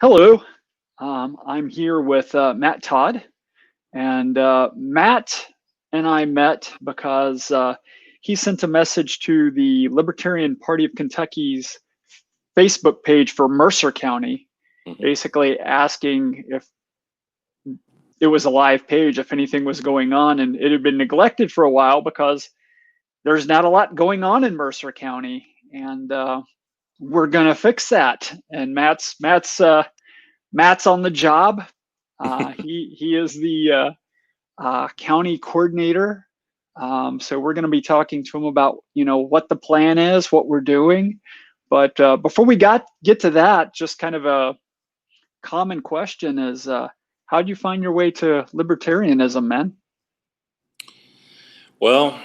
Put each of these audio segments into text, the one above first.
Hello, I'm here with Matt Todd, and Matt and I met because he sent a message to the Libertarian Party of Kentucky's Facebook page for Mercer County, Mhm. basically asking if it was a live page, if anything was going on, and it had been neglected for a while because there's not a lot going on in Mercer County, and we're gonna fix that. And Matt's on the job. He is the county coordinator. So we're going to be talking to him about what the plan is, what we're doing. But before we get to that, just kind of a common question is, how do you find your way to libertarianism, man? Well,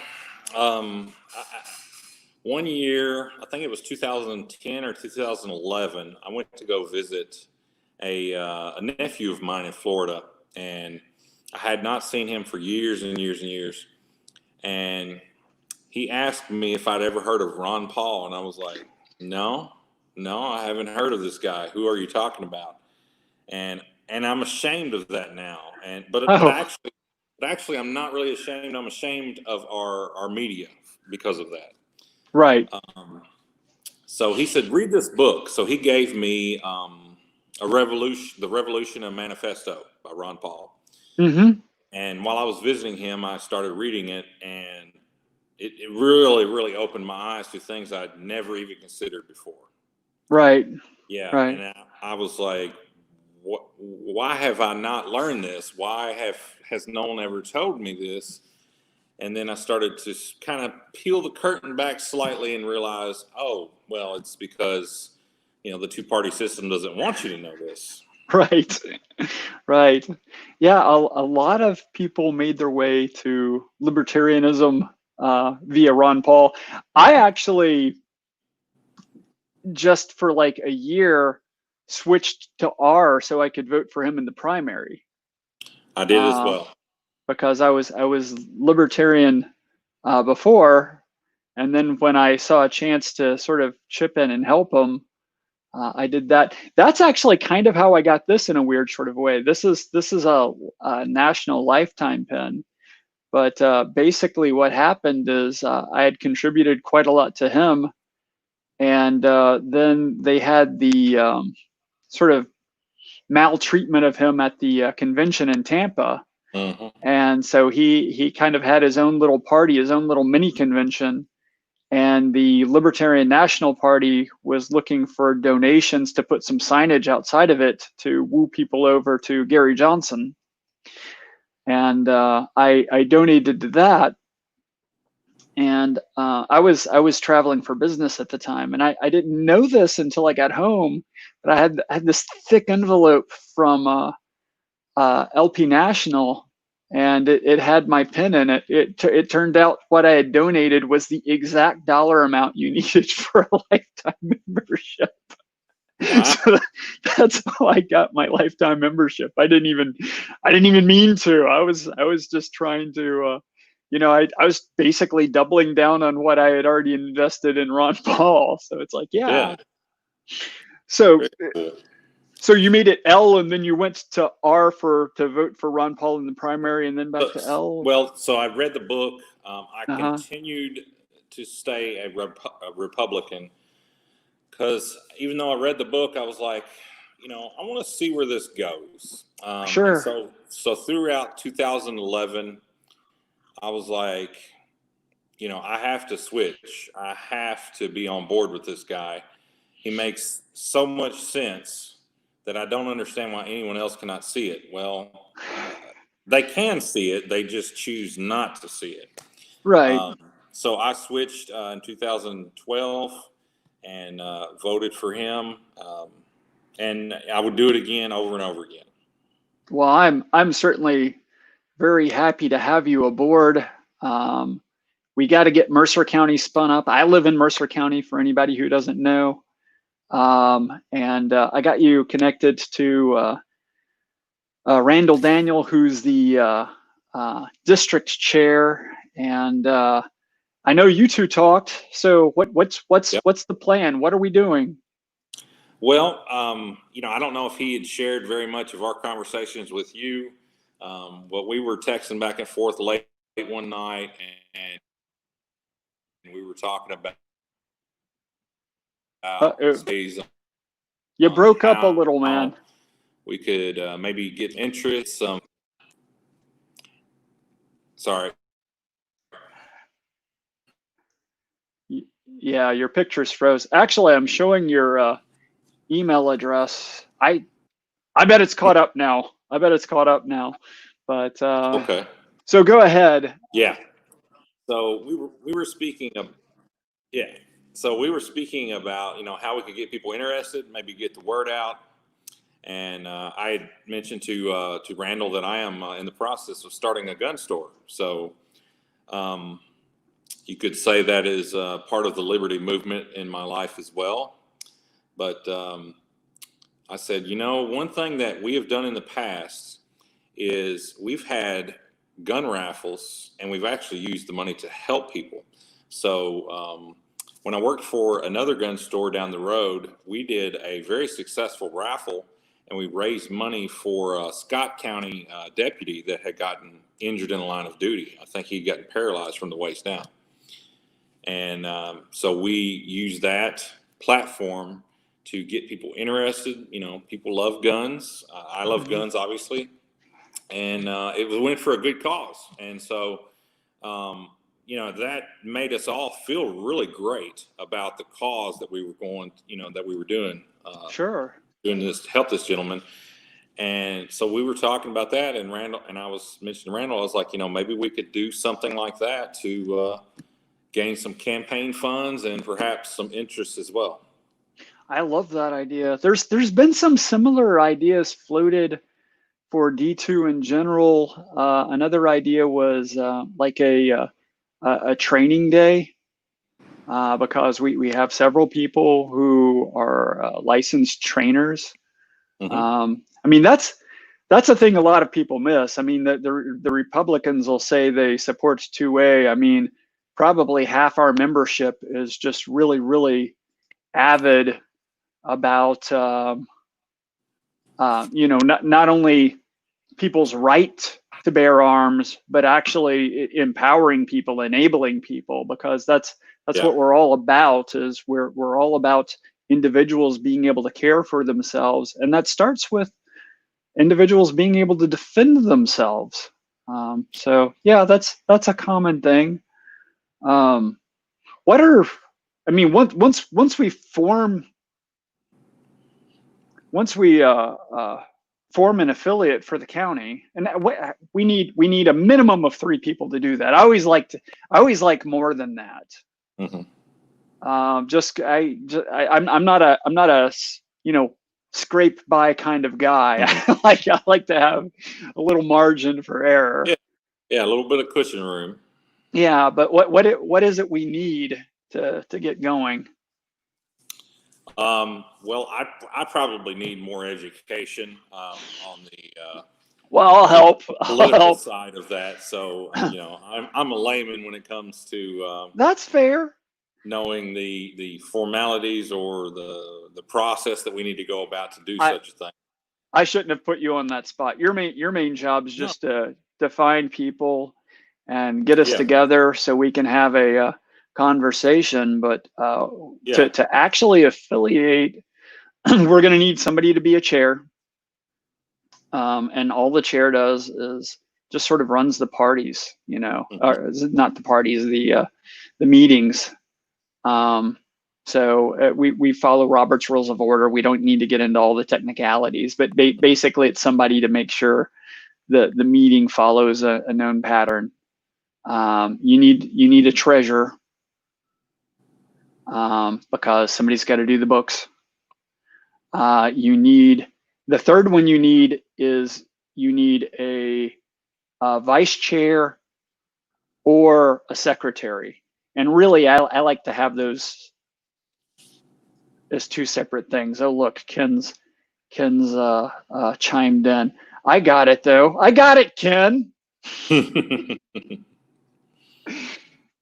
one year, I think it was 2010 or 2011, I went to go visit a nephew of mine in Florida, and I had not seen him for years and years and years. And he asked me if I'd ever heard of Ron Paul, and I was like, no, I haven't heard of this guy. Who are you talking about? And I'm ashamed of that now. Oh, But actually, I'm not really ashamed. I'm ashamed of our media because of that. right. So he said, read this book. So he gave me The Revolution of Manifesto by Ron Paul. Mm-hmm. And while I was visiting him, I started reading it, and it really, really opened my eyes to things I'd never even considered before. Right. Yeah, Right. and I was like, why have I not learned this? Why has no one ever told me this? And then I started to kind of peel the curtain back slightly and realize, oh, well, it's because, the two-party system doesn't want you to know this. Right. Right. Yeah, a lot of people made their way to libertarianism via Ron Paul. I actually, just for like a year, switched to R so I could vote for him in the primary I did as uh, well. because I was libertarian before, and then when I saw a chance to sort of chip in and help him, I did that. That's actually kind of how I got this in a weird sort of way. This is a national lifetime pin, but basically what happened is I had contributed quite a lot to him, and then they had the sort of maltreatment of him at the convention in Tampa, Mm-hmm. and so he kind of had his own little party, his own little mini convention, and the Libertarian National Party was looking for donations to put some signage outside of it to woo people over to Gary Johnson. And I donated to that. And I was traveling for business at the time, and I didn't know this until I got home, but I had this thick envelope from LP National, and it had my pin in it. It turned out what I had donated was the exact dollar amount you needed for a lifetime membership. Wow. So that's how I got my lifetime membership. I didn't even mean to. I was just trying to. I was basically doubling down on what I had already invested in Ron Paul. So it's like, yeah. Yeah. So Very cool. So you made it L, and then you went to R to vote for Ron Paul in the primary, and then back to L. Well, so I read the book. I Uh-huh. continued to stay a Republican because even though I read the book, I was like, I want to see where this goes. And Sure. so throughout 2011, I was like, I have to switch. I have to be on board with this guy. He makes so much sense that I don't understand why anyone else cannot see it. Well, they can see it. They just choose not to see it. Right. So I switched in 2012 and voted for him. And I would do it again over and over again. Well, I'm certainly very happy to have you aboard. We got to get Mercer County spun up. I live in Mercer County, for anybody who doesn't know. And I got you connected to Randall Daniel, who's the district chair, and I know you two talked. So what's Yep. the plan? What are we doing? Well, I don't know if he had shared very much of our conversations with you. But we were texting back and forth late one night, and we were talking about days You on broke up a how little, man. we could maybe get interest. Sorry. Yeah, your pictures froze. Actually, I'm showing your email address. I bet it's caught up now. But Okay. so go ahead. Yeah. So we were speaking of So we were speaking about how we could get people interested, maybe get the word out. And I had mentioned to Randall that I am in the process of starting a gun store. So you could say that is part of the liberty movement in my life as well. But I said, one thing that we have done in the past is we've had gun raffles, and we've actually used the money to help people. So when I worked for another gun store down the road, we did a very successful raffle, and we raised money for a Scott County deputy that had gotten injured in the line of duty. I think he'd gotten paralyzed from the waist down. And so we used that platform to get people interested. People love guns. I love guns, obviously. And it went for a good cause. And so, that made us all feel really great about the cause that we were doing. Sure. Doing this to help this gentleman. And so we were talking about that, and I was mentioning to Randall, I was like, maybe we could do something like that to gain some campaign funds and perhaps some interest as well. I love that idea. There's been some similar ideas floated for D2 in general. Another idea was like a training day, because we have several people who are licensed trainers. Mm-hmm. I mean, that's a thing a lot of people miss. I mean, the Republicans will say they support 2A. I mean, probably half our membership is just really, really avid about, not only people's right to bear arms, but actually empowering people, enabling people, because that's what we're all about. Is we're all about individuals being able to care for themselves, and that starts with individuals being able to defend themselves. So yeah, that's a common thing. Once we form an affiliate for the county, and we need a minimum of 3 people to do that. I always like more than that. Mm-hmm. I'm not a scrape by kind of guy. Mm-hmm. I like to have a little margin for error. Yeah, a little bit of cushion room. Yeah, but what is it we need to get going? Well, I probably need more education on the well, I'll help. political side of that. So I'm a layman when it comes to that's fair. Knowing the formalities or the process that we need to go about to do such a thing. I shouldn't have put you on that spot. Your main job is just to find people and get us together so we can have a conversation. But to actually affiliate, we're going to need somebody to be a chair. And all the chair does is just sort of runs the parties, or not the parties, the meetings. So we follow Robert's Rules of Order. We don't need to get into all the technicalities, but basically it's somebody to make sure the meeting follows a known pattern. You need a treasurer, because somebody's got to do the books. The third one you need a vice chair or a secretary. And really, I like to have those as 2 separate things. Oh, look, Ken's chimed in. I got it though. I got it, Ken.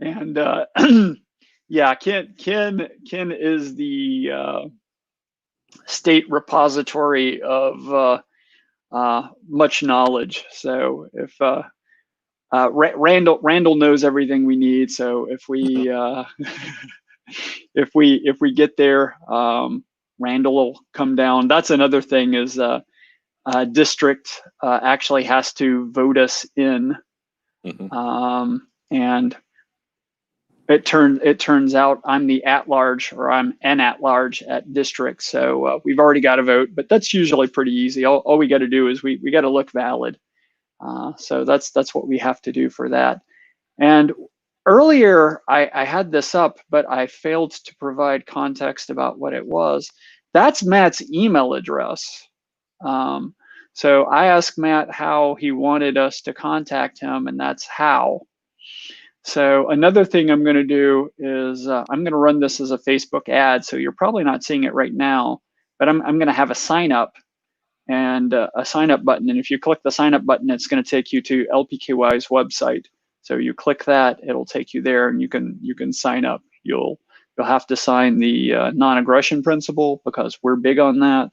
And yeah, Ken is the state repository of much knowledge. So if Randall knows everything we need. So if we if we get there, Randall will come down. That's another thing is district actually has to vote us in, and it turns out I'm the at-large, or I'm an at-large at district. So we've already got a vote, but that's usually pretty easy. All we got to do is we got to look valid. So that's what we have to do for that. And earlier I had this up, but I failed to provide context about what it was. That's Matt's email address. So I asked Matt how he wanted us to contact him, and that's how. So another thing I'm going to do is I'm going to run this as a Facebook ad. So you're probably not seeing it right now, but I'm going to have a sign up and a sign up button. And if you click the sign up button, it's going to take you to LPKY's website. So you click that, it'll take you there, and you can sign up. You'll have to sign the non-aggression principle because we're big on that.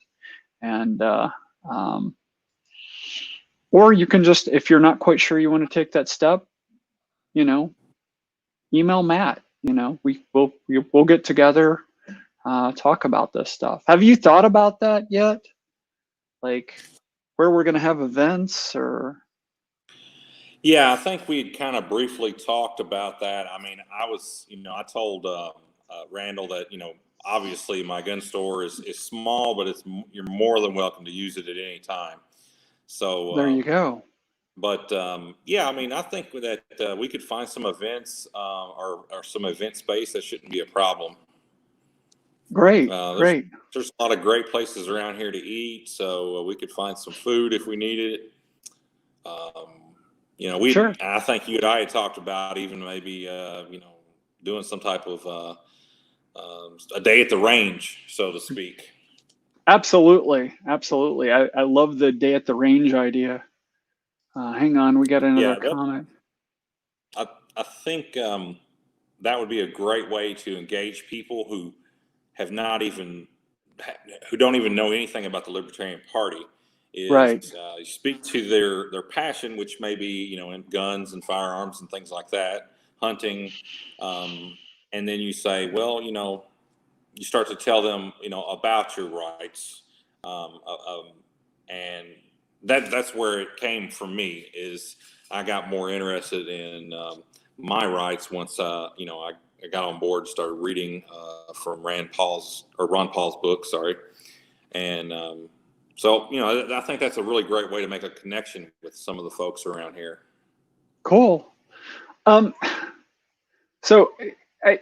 And or you can just, if you're not quite sure you want to take that step, email Matt. We'll get together, talk about this stuff. Have you thought about that yet? Like where we're going to have events or? Yeah, I think we'd kind of briefly talked about that. I mean, I told Randall that, obviously my gun store is small, but you're more than welcome to use it at any time. So there you go. But yeah, I mean, I think that we could find some events or some event space that shouldn't be a problem. Great, great. There's a lot of great places around here to eat, so we could find some food if we needed it. Sure. I think you and I had talked about even maybe, doing some type of a day at the range, so to speak. Absolutely, absolutely. I love the day at the range idea. Hang on, we got another comment. I think that would be a great way to engage people who don't even know anything about the Libertarian Party. Right. You speak to their passion, which may be in guns and firearms and things like that, hunting, and then you say, well, you start to tell them about your rights, and that's where it came from me. Is I got more interested in my rights once I got on board and started reading from Ron Paul's book, and so, I think that's a really great way to make a connection with some of the folks around here. Cool. So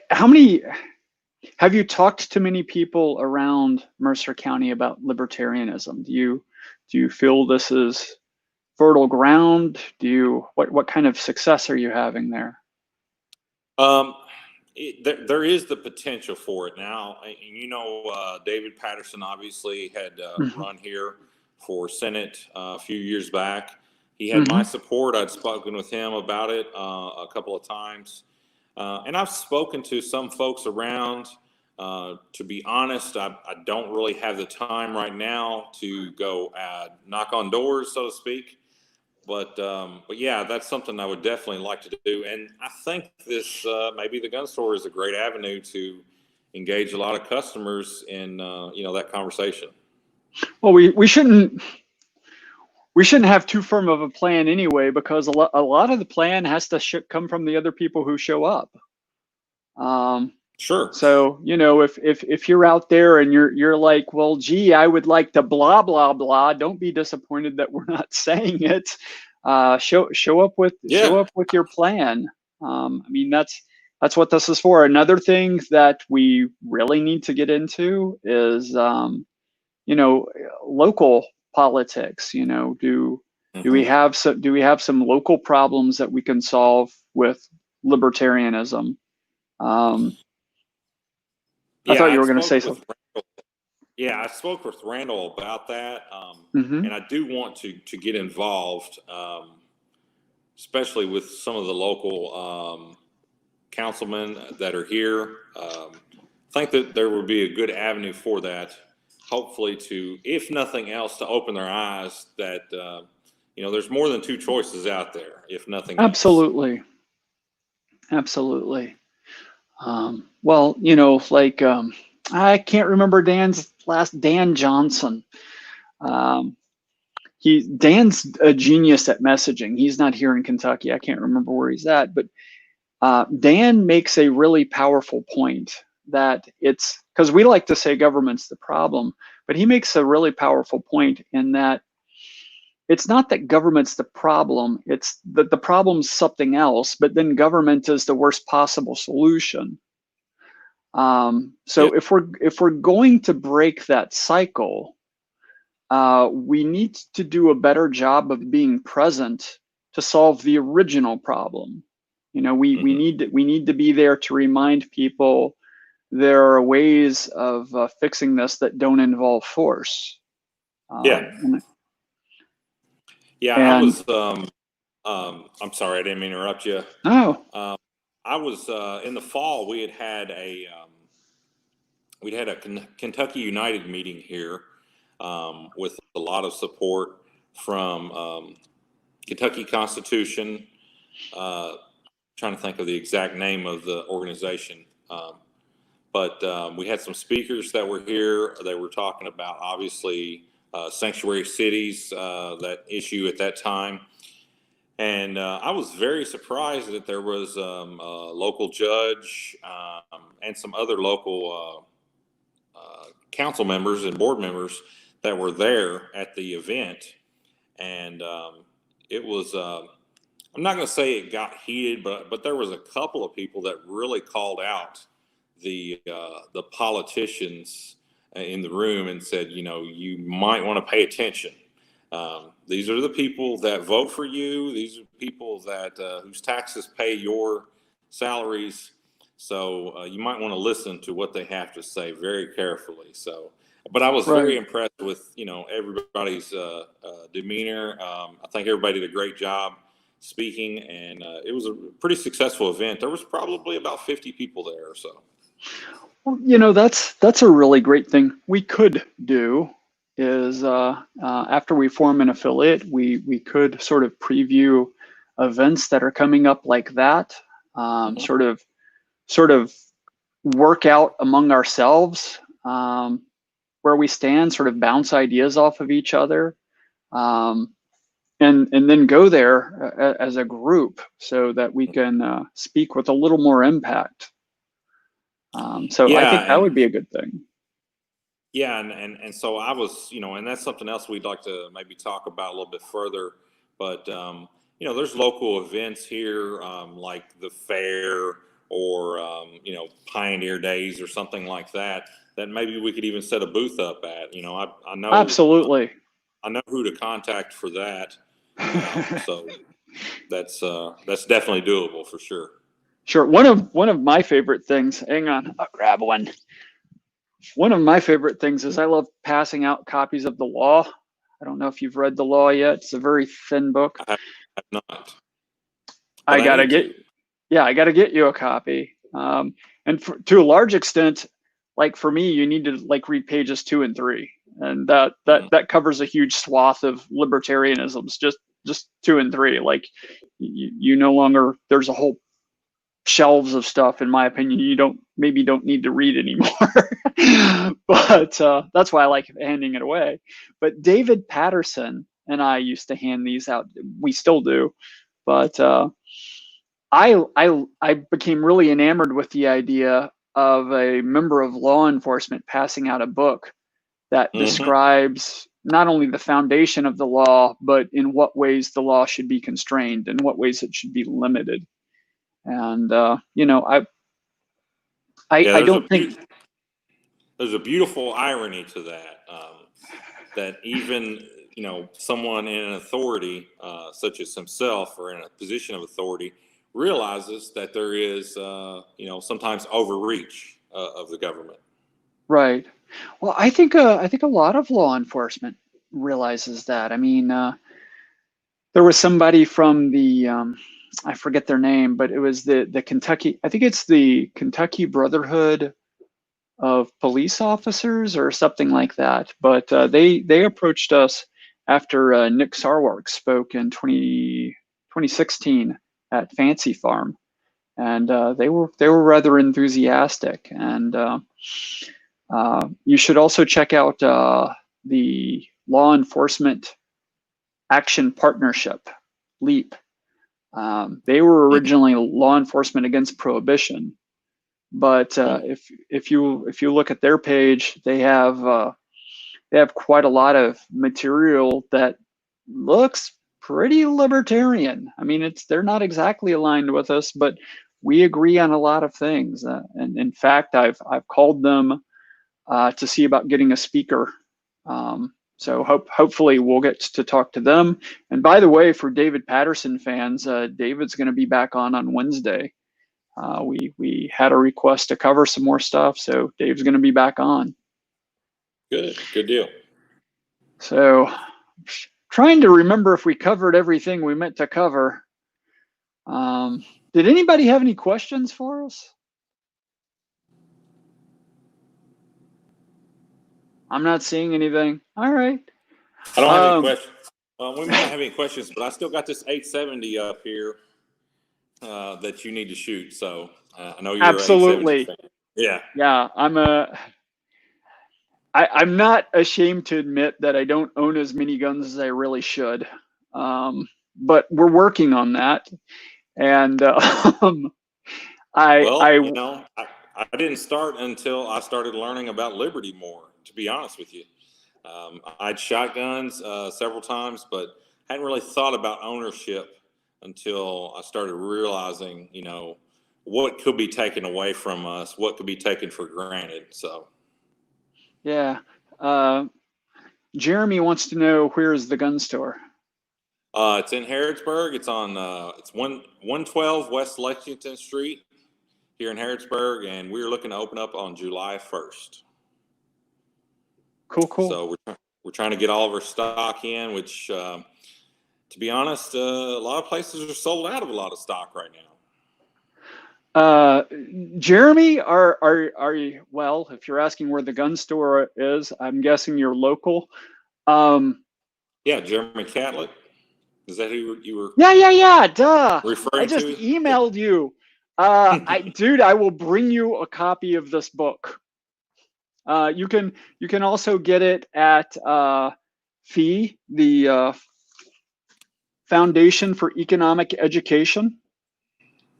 have you talked to many people around Mercer County about libertarianism? Do you feel this is fertile ground? What kind of success are you having there? There is the potential for it now. David Patterson obviously had run here for Senate a few years back. He had my support. I'd spoken with him about it a couple of times. And I've spoken to some folks around. To be honest, I don't really have the time right now to go knock on doors, so to speak. But yeah, that's something I would definitely like to do. And I think this maybe the gun store is a great avenue to engage a lot of customers in that conversation. Well, we shouldn't have too firm of a plan anyway, because a lot of the plan has to come from the other people who show up. Sure. So if you're out there and you're like, well, gee, I would like to blah blah blah. Don't be disappointed that we're not saying it. Show up with your plan. I mean, that's what this is for. Another thing that we really need to get into is local politics. Do we have some local problems that we can solve with libertarianism? I thought you were going to say something. Yeah, I spoke with Randall about that, and I do want to get involved, especially with some of the local councilmen that are here. I think that there would be a good avenue for that. hopefully to, if nothing else, to open their eyes that, there's more than two choices out there, if nothing else. Absolutely. Absolutely. Well, I can't remember Dan's Dan Johnson. Dan's a genius at messaging. He's not here in Kentucky. I can't remember where he's at, but Dan makes a really powerful point that it's because we like to say government's the problem, but he makes a really powerful point in that it's not that government's the problem, it's that the problem's something else, but then government is the worst possible solution. So if we're going to break that cycle, we need to do a better job of being present to solve the original problem. We need to be there to remind people there are ways of fixing this that don't involve force. And I was. I'm sorry, I didn't mean to interrupt you. No. I was in the fall. We'd had a Kentucky United meeting here with a lot of support from Kentucky Constitution. Trying to think of the exact name of the organization, but we had some speakers that were here. They were talking about obviously sanctuary cities, that issue at that time. And I was very surprised that there was a local judge and some other local council members and board members that were there at the event. And it was, I'm not going to say it got heated, but there was a couple of people that really called out the politicians in the room and said, you might want to pay attention. These are the people that vote for you. These are people that whose taxes pay your salaries. So you might want to listen to what they have to say very carefully. So, but I was very impressed with, everybody's demeanor. I think everybody did a great job speaking, and it was a pretty successful event. There was probably about 50 people there or so. Well, that's a really great thing we could do is after we form an affiliate, we could sort of preview events that are coming up like that, sort of work out among ourselves where we stand, sort of bounce ideas off of each other, and then go there as a group so that we can speak with a little more impact. I think that would be a good thing. Yeah, and so I was, and that's something else we'd like to maybe talk about a little bit further. But there's local events here like the fair or Pioneer Days or something like that maybe we could even set a booth up at. I know absolutely. I know who to contact for that. So that's definitely doable for sure. Sure. One of my favorite things. Hang on, I'll grab one. One of my favorite things is I love passing out copies of the law. I don't know if you've read the law yet. It's a very thin book. I have not. I gotta get you a copy. And to a large extent, like for me, you need to read pages 2 and 3, and that covers a huge swath of libertarianisms. Just 2 and 3. Like you no longer, there's a whole shelves of stuff, in my opinion, you don't need to read anymore. But that's why I like handing it away. But David Patterson and I used to hand these out. We still do. But I became really enamored with the idea of a member of law enforcement passing out a book that describes not only the foundation of the law, but in what ways the law should be constrained and what ways it should be limited. And I don't think there's a beautiful irony to that, that even someone in an authority such as himself or in a position of authority realizes that there is sometimes overreach of the government. Right. Well, I think a lot of law enforcement realizes that. I mean, there was somebody from the I forget their name, but it was the Kentucky, I think it's the Kentucky Brotherhood of police officers or something like that. But they approached us after Nick Sarwark spoke in 2016 at Fancy Farm, and they were rather enthusiastic. And you should also check out the Law Enforcement Action Partnership, LEAP. They were originally law enforcement against prohibition, but if you look at their page, they have quite a lot of material that looks pretty libertarian. I mean, they're not exactly aligned with us, but we agree on a lot of things. And in fact, I've called them to see about getting a speaker. So hopefully we'll get to talk to them. And by the way, for David Patterson fans, David's going to be back on Wednesday. We had a request to cover some more stuff, so Dave's going to be back on. Good deal. So, trying to remember if we covered everything we meant to cover. Did anybody have any questions for us? I'm not seeing anything. All right. I don't have any questions. We might not have any questions, but I still got this 870 up here that you need to shoot. So I know you're absolutely. 870 fan. Yeah. I'm not ashamed to admit that I don't own as many guns as I really should, but we're working on that. And I didn't start until I started learning about liberty more. To be honest with you, I'd shotguns several times, but hadn't really thought about ownership until I started realizing, what could be taken away from us, what could be taken for granted. So, yeah. Jeremy wants to know, where's the gun store? It's in Harrodsburg. It's on it's 112 West Lexington Street here in Harrodsburg, and we're looking to open up on July 1st. Cool. So we're trying to get all of our stock in, which, to be honest, a lot of places are sold out of a lot of stock right now. Jeremy, are you, well, if you're asking where the gun store is, I'm guessing you're local. Yeah, Jeremy Catlett. Is that who you were? Yeah. Duh. Referring I just to? emailed you. Dude, I will bring you a copy of this book. You can also get it at FEE, the Foundation for Economic Education.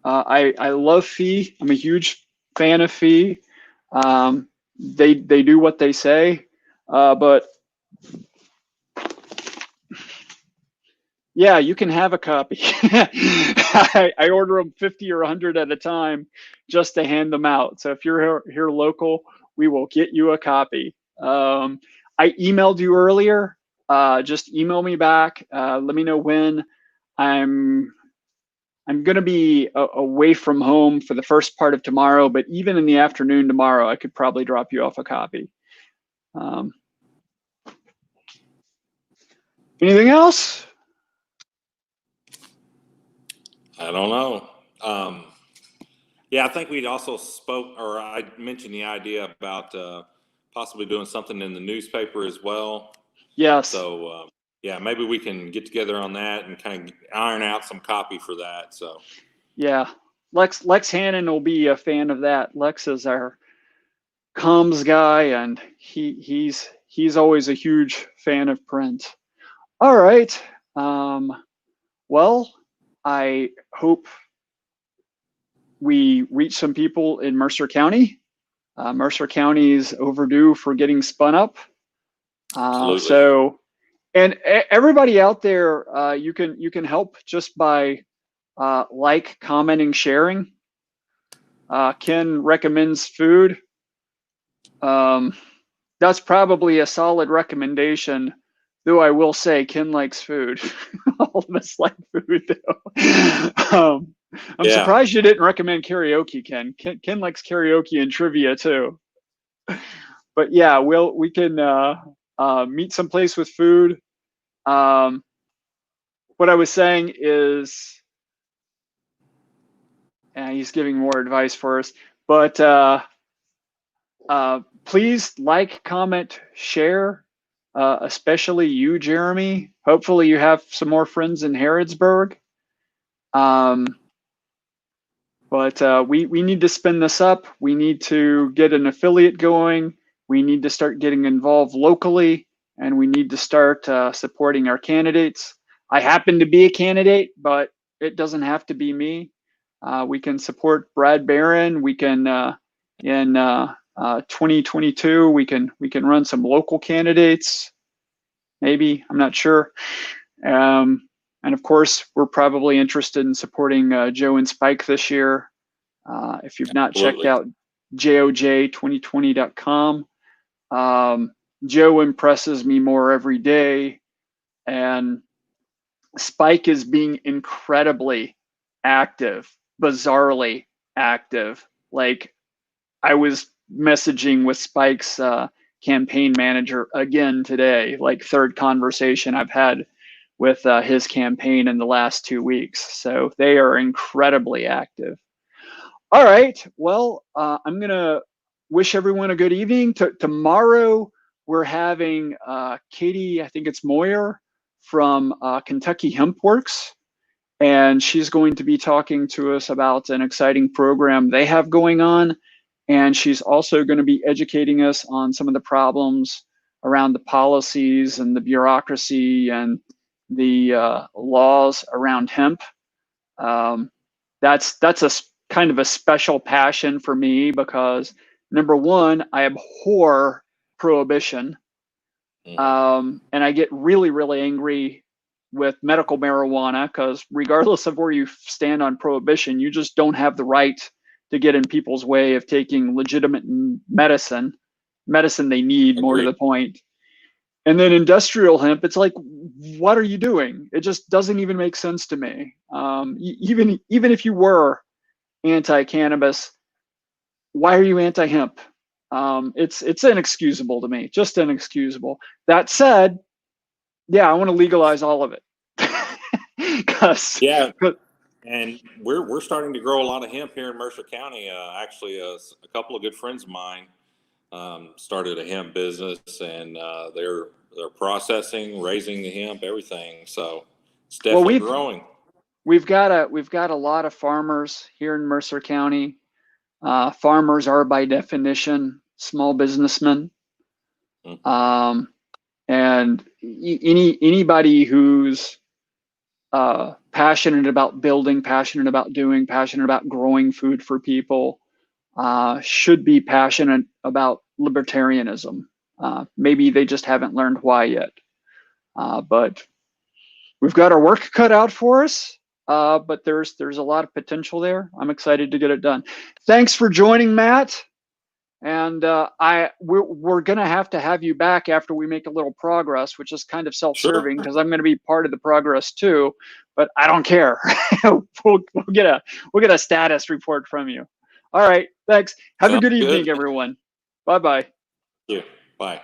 I love FEE. I'm a huge fan of FEE. They do what they say, but yeah, you can have a copy. I order them 50 or 100 at a time just to hand them out. So if you're here local, we will get you a copy. I emailed you earlier. Just email me back. Let me know when. I'm going to be away from home for the first part of tomorrow, but even in the afternoon tomorrow, I could probably drop you off a copy. Anything else? I don't know. Yeah, I think we'd also I mentioned the idea about possibly doing something in the newspaper as well. Yes. So, yeah, maybe we can get together on that and kind of iron out some copy for that. So, yeah, Lex Hannon will be a fan of that. Lex is our comms guy, and he's always a huge fan of print. All right. Well, I hope we reach some people in Mercer County. Mercer County is overdue for getting spun up. So, and everybody out there, you can help just by commenting, sharing. Ken recommends food. That's probably a solid recommendation, though I will say Ken likes food. All of us like food, though. I'm surprised you didn't recommend karaoke, Ken. Ken likes karaoke and trivia too. But yeah, we can meet someplace with food. What I was saying is, he's giving more advice for us, but Please like, comment, share, especially you, Jeremy. Hopefully you have some more friends in Harrodsburg. But we need to spin this up. We need to get an affiliate going. We need to start getting involved locally, and we need to start supporting our candidates. I happen to be a candidate, but it doesn't have to be me. We can support Brad Barron. We can in 2022 we can run some local candidates. Maybe, I'm not sure. And of course, we're probably interested in supporting Joe and Spike this year. If you've not checked out joj2020.com, Joe impresses me more every day, and Spike is being incredibly active, bizarrely active. Like, I was messaging with Spike's campaign manager again today, like third conversation I've had with his campaign in the last 2 weeks. So they are incredibly active. All right, well, I'm gonna wish everyone a good evening. Tomorrow we're having Katie, I think it's Moyer, from Kentucky Hemp Works, and she's going to be talking to us about an exciting program they have going on. And she's also going to be educating us on some of the problems around the policies and the bureaucracy and the laws around hemp. That's a kind of a special passion for me because, number one, I abhor prohibition. And I get really, really angry with medical marijuana because regardless of where you stand on prohibition, you just don't have the right to get in people's way of taking legitimate medicine they need, more to the point. And then industrial hemp, it's like, what are you doing? It just doesn't even make sense to me. Even if you were anti-cannabis, why are you anti-hemp? It's inexcusable to me, just inexcusable. That said, yeah, I want to legalize all of it. Yeah. And we're starting to grow a lot of hemp here in Mercer County. Actually, a couple of good friends of mine started a hemp business, and they're processing, raising the hemp, everything. So it's definitely growing. We've got a lot of farmers here in Mercer County. Farmers are by definition small businessmen, and anybody who's passionate about building, passionate about doing, passionate about growing food for people, should be passionate about libertarianism. Maybe they just haven't learned why yet. But we've got our work cut out for us, but there's a lot of potential there. I'm excited to get it done. Thanks for joining, Matt. And we're gonna have to have you back after we make a little progress, which is kind of self-serving because I'm gonna be part of the progress too. But I don't care. we'll get a status report from you. All right, thanks. Have a good evening, everyone. Bye-bye. Yeah, bye.